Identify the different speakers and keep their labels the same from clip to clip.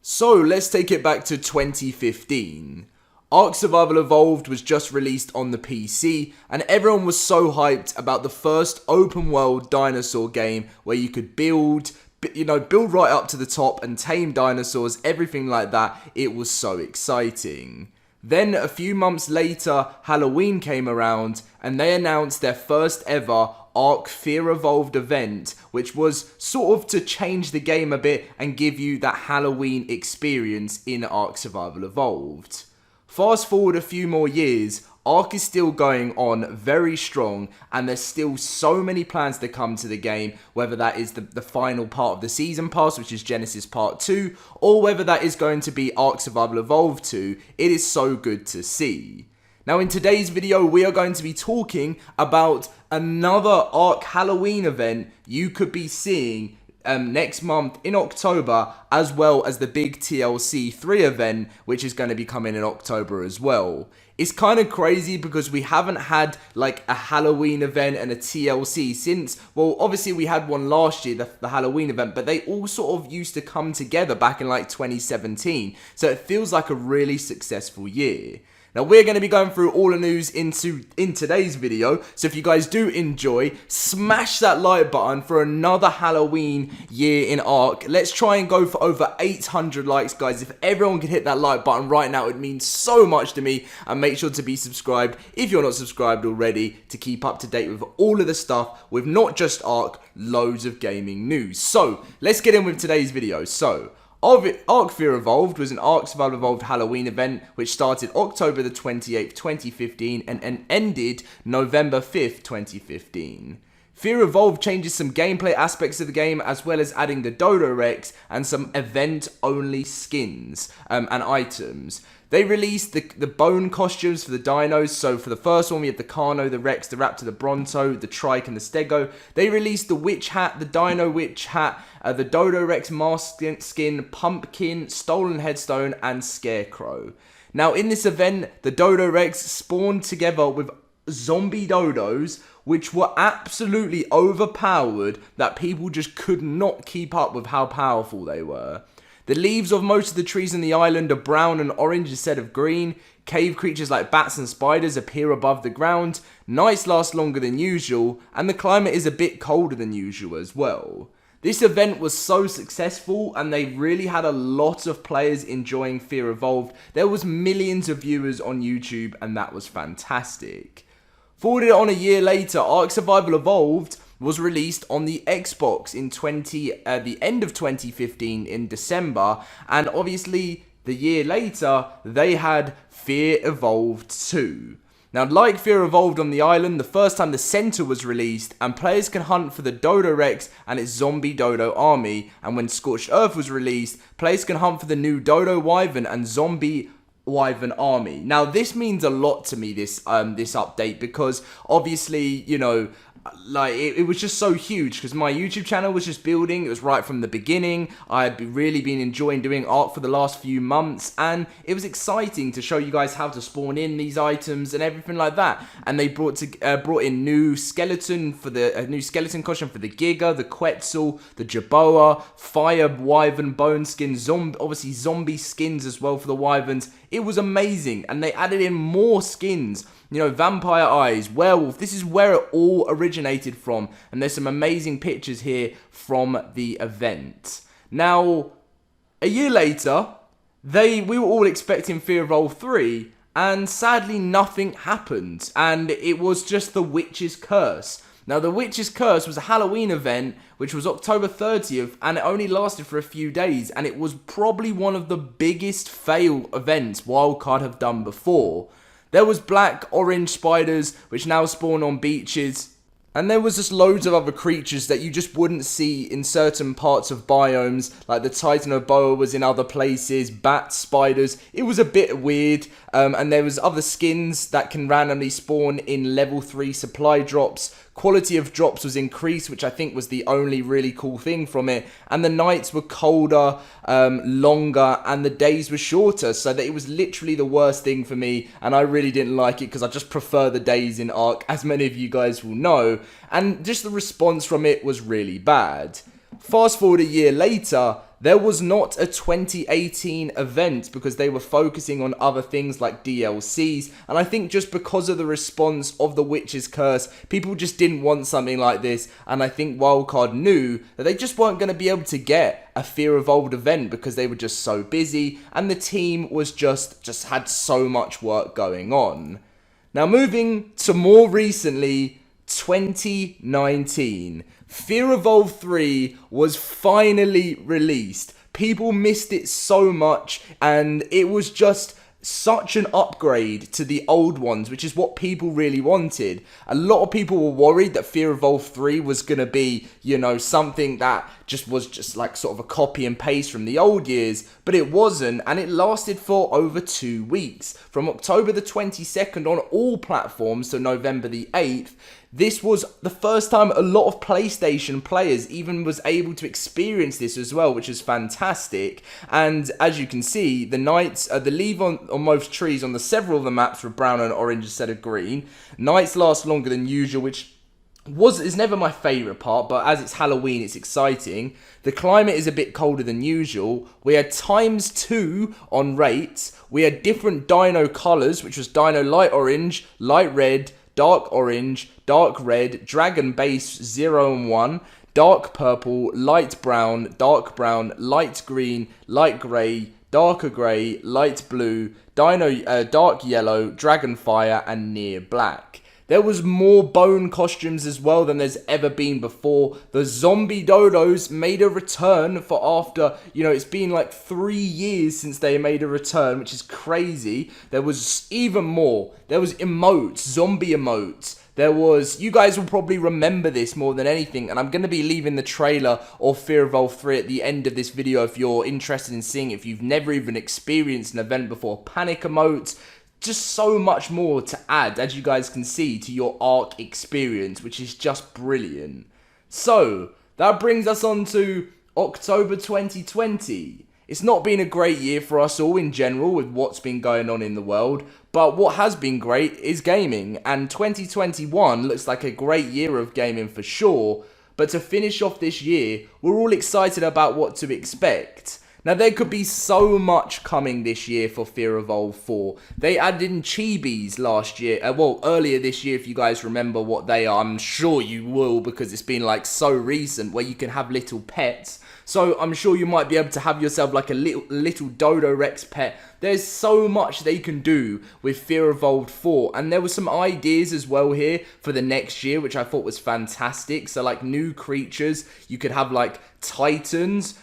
Speaker 1: So let's take it back to 2015. ARK Survival Evolved was just released on the PC, and everyone was so hyped about the first open world dinosaur game where you could build right up to the top and tame dinosaurs, everything like that. It was so exciting. Then a few months later, Halloween came around and they announced their first ever ARK Fear Evolved event, which was sort of to change the game a bit and give you that Halloween experience in ARK Survival Evolved. Fast forward a few more years, ARK is still going on very strong, and there's still so many plans to come to the game, whether that is the final part of the Season Pass, which is Genesis Part 2, or whether that is going to be ARK Survival Evolved 2. It is so good to see. Now in today's video, we are going to be talking about another ARK Halloween event you could be seeing next month in October, as well as the big TLC 3 event, which is going to be coming in October as well. It's kind of crazy because we haven't had like a Halloween event and a TLC since, well, obviously we had one last year, the Halloween event, but they all sort of used to come together back in like 2017. So it feels like a really successful year. Now, we're going to be going through all the news in today's video, so if you guys do enjoy, smash that like button for another Halloween year in ARK. Let's try and go for over 800 likes, guys. If everyone could hit that like button right now, it would mean so much to me. And make sure to be subscribed if you're not subscribed already to keep up to date with all of the stuff with not just ARK, loads of gaming news. So, let's get in with today's video. So, ARK Fear Evolved was an ARK Survival Evolved Halloween event which started October the 28th, 2015 and ended November 5th, 2015. Fear Evolved changes some gameplay aspects of the game, as well as adding the Dodo Rex and some event-only skins and items. They released the bone costumes for the dinos. So for the first one, we had the Carno, the Rex, the Raptor, the Bronto, the Trike, and the Stego. They released the Witch Hat, the Dino Witch Hat, the Dodo Rex mask skin, Pumpkin, Stolen Headstone, and Scarecrow. Now, in this event, the Dodo Rex spawned together with zombie dodos, which were absolutely overpowered, that people just could not keep up with how powerful they were. The leaves of most of the trees on the island are brown and orange instead of green. Cave creatures like bats and spiders appear above the ground. Nights last longer than usual, and the climate is a bit colder than usual as well. This event was so successful, and they really had a lot of players enjoying Fear Evolved. There was millions of viewers on YouTube, and that was fantastic. Forwarded on a year later, ARK Survival Evolved was released on the Xbox in the end of 2015 in December, and obviously the year later they had Fear Evolved 2. Now, like Fear Evolved on the island, the first time the center was released, and players can hunt for the Dodo Rex and its zombie dodo army, and when Scorched Earth was released, players can hunt for the new Dodo Wyvern and zombie Wyvern army. Now, this means a lot to me, this update, because obviously, you know, like it was just so huge because my YouTube channel was just building. It was right from the beginning. I had really been enjoying doing ARK for the last few months, and it was exciting to show you guys how to spawn in these items and everything like that. And they brought in new skeleton for the new skeleton costume for the Giga, the Quetzal, the Jerboa, Fire Wyvern bone skin, obviously zombie skins as well for the Wyverns. It was amazing, and they added in more skins. You know, vampire eyes, werewolf. This is where it all originated from. And there's some amazing pictures here from the event. Now, a year later, we were all expecting Fear Evolved 3. And sadly, nothing happened. And it was just the Witch's Curse. Now, the Witch's Curse was a Halloween event, which was October 30th, and it only lasted for a few days, and it was probably one of the biggest fail events Wildcard have done before. There was black, orange spiders, which now spawn on beaches. And there was just loads of other creatures that you just wouldn't see in certain parts of biomes, like the Titanoboa was in other places, bats, spiders. It was a bit weird, and there was other skins that can randomly spawn in level 3 supply drops. Quality of drops was increased, which I think was the only really cool thing from it. And the nights were colder, longer, and the days were shorter. So that it was literally the worst thing for me. And I really didn't like it because I just prefer the days in ARK, as many of you guys will know. And just the response from it was really bad. Fast forward a year later, there was not a 2018 event because they were focusing on other things like DLCs, and I think just because of the response of The Witcher's Curse, people just didn't want something like this, and I think Wildcard knew that they just weren't going to be able to get a Fear Evolved event because they were just so busy, and the team was just had so much work going on. Now moving to more recently, 2019. Fear Evolved 3 was finally released. People missed it so much, and it was just such an upgrade to the old ones, which is what people really wanted. A lot of people were worried that Fear Evolved 3 was going to be, you know, something that was just like sort of a copy and paste from the old years, but it wasn't, and it lasted for over 2 weeks. From October the 22nd on all platforms to November the 8th, this was the first time a lot of PlayStation players even was able to experience this as well, which is fantastic. And as you can see, the nights, the leaf on most trees on several of the maps were brown and orange instead of green. Nights last longer than usual, which is never my favourite part, but as it's Halloween, it's exciting. The climate is a bit colder than usual. We had ×2 on rates. We had different dino colours, which was dino light orange, light red, dark orange, dark red, dragon base 0 and 1, dark purple, light brown, light green, light grey, darker grey, light blue, dino dark yellow, dragon fire, and near black. There was more bone costumes as well than there's ever been before. The zombie dodos made a return for after, you know, it's been like 3 years since they made a return, which is crazy. There was even more. There was emotes, zombie emotes. There was, you guys will probably remember this more than anything, and I'm going to be leaving the trailer of Fear Evolved 3 at the end of this video if you're interested in seeing it, if you've never even experienced an event before. Panic emotes. Just so much more to add, as you guys can see, to your ARK experience, which is just brilliant. So, that brings us on to October 2020. It's not been a great year for us all in general with what's been going on in the world, but what has been great is gaming, and 2021 looks like a great year of gaming for sure, but to finish off this year, we're all excited about what to expect. Now, there could be so much coming this year for Fear Evolved 4. They added in chibis last year. Earlier this year, if you guys remember what they are. I'm sure you will because it's been like so recent where you can have little pets. So I'm sure you might be able to have yourself like a little Dodo Rex pet. There's so much they can do with Fear Evolved 4. And there were some ideas as well here for the next year, which I thought was fantastic. So like new creatures, you could have like titans,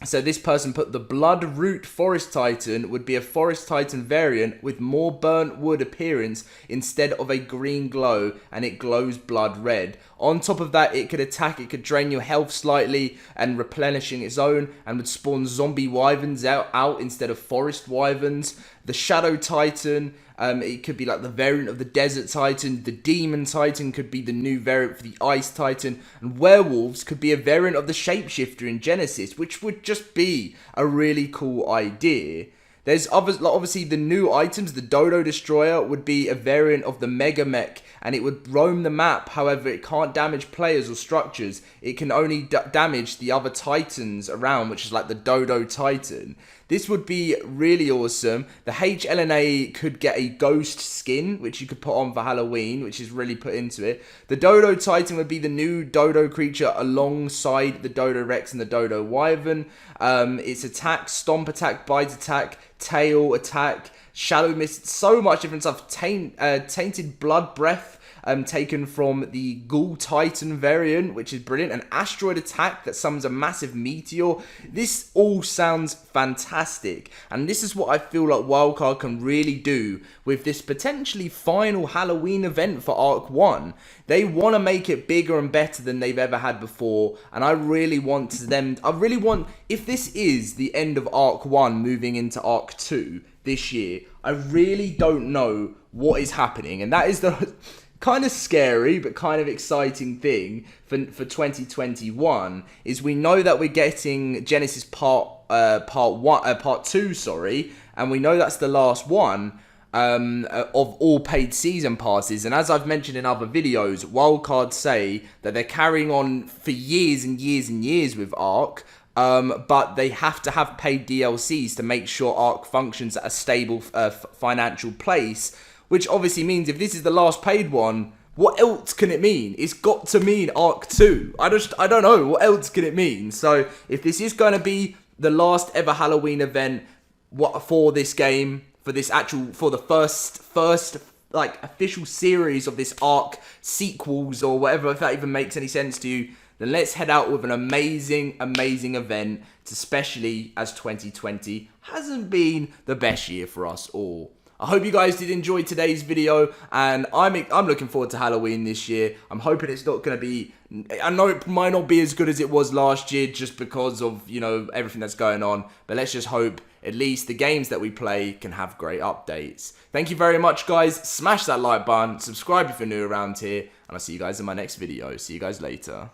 Speaker 1: so this person put the Bloodroot Forest Titan would be a Forest Titan variant with more burnt wood appearance instead of a green glow, and it glows blood red. On top of that, it could attack, it could drain your health slightly and replenishing its own, and would spawn zombie wyverns out instead of forest wyverns. The Shadow Titan, it could be like the variant of the Desert Titan. The Demon Titan could be the new variant for the Ice Titan. And Werewolves could be a variant of the Shapeshifter in Genesis, which would just be a really cool idea. There's obviously the new items. The Dodo Destroyer would be a variant of the Mega Mech, and it would roam the map. However, it can't damage players or structures. It can only damage the other Titans around, which is like the Dodo Titan. This would be really awesome. The HLNA could get a ghost skin, which you could put on for Halloween, which is really put into it. The Dodo Titan would be the new Dodo creature alongside the Dodo Rex and the Dodo Wyvern. Its attack, stomp attack, bite attack, tail attack, shadow mist, so much different stuff. Tainted blood breath. Taken from the Ghoul Titan variant, which is brilliant. An asteroid attack that summons a massive meteor. This all sounds fantastic, and this is what I feel like Wildcard can really do with this potentially final Halloween event for ARK 1. They want to make it bigger and better than they've ever had before, and I really want, if this is the end of ARK 1 moving into ARK 2 this year, I really don't know what is happening, and that is the kind of scary but kind of exciting thing for 2021 is we know that we're getting Genesis part 2, and we know that's the last one of all paid season passes. And as I've mentioned in other videos, Wildcard say that they're carrying on for years and years and years with ARK. but they have to have paid DLCs to make sure ARK functions at a stable financial place, which obviously means if this is the last paid one, what else can it mean? It's got to mean ARK 2. I don't know. What else can it mean? So if this is going to be the last ever Halloween event for this game, for the first like official series of this ARK sequels or whatever, if that even makes any sense to you, then let's head out with an amazing event, especially as 2020 hasn't been the best year for us all. I hope you guys did enjoy today's video, and I'm looking forward to Halloween this year. I'm hoping it's not going to be... I know it might not be as good as it was last year just because of, you know, everything that's going on, but let's just hope at least the games that we play can have great updates. Thank you very much, guys. Smash that like button, subscribe if you're new around here, and I'll see you guys in my next video. See you guys later.